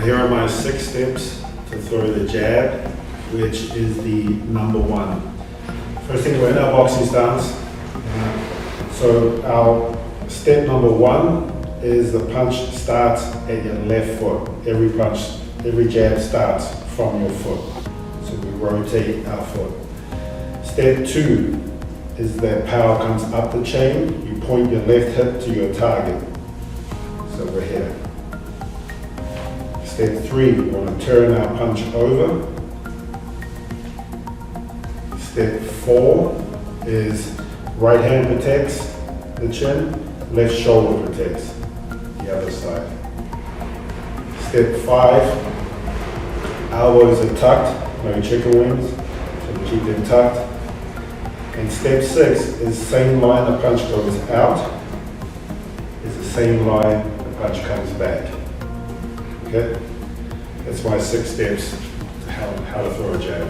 here are my 6 steps to throw the jab, which is the number 1. First thing, we're in our boxing stance. So our step number 1 is the punch starts at your left foot. Every jab starts from your foot. So we rotate our foot. Step 2 is that power comes up the chain. You point your left hip to your target. So we're here. Step 3, we want to turn our punch over. Step 4 is right hand protects the chin, left shoulder protects the other side. Step 5, elbows are tucked, no chicken wings, so we keep them tucked. And step 6 is same line the punch goes out, is the same line the punch comes back. Okay? That's my 6 steps to how to throw a jab.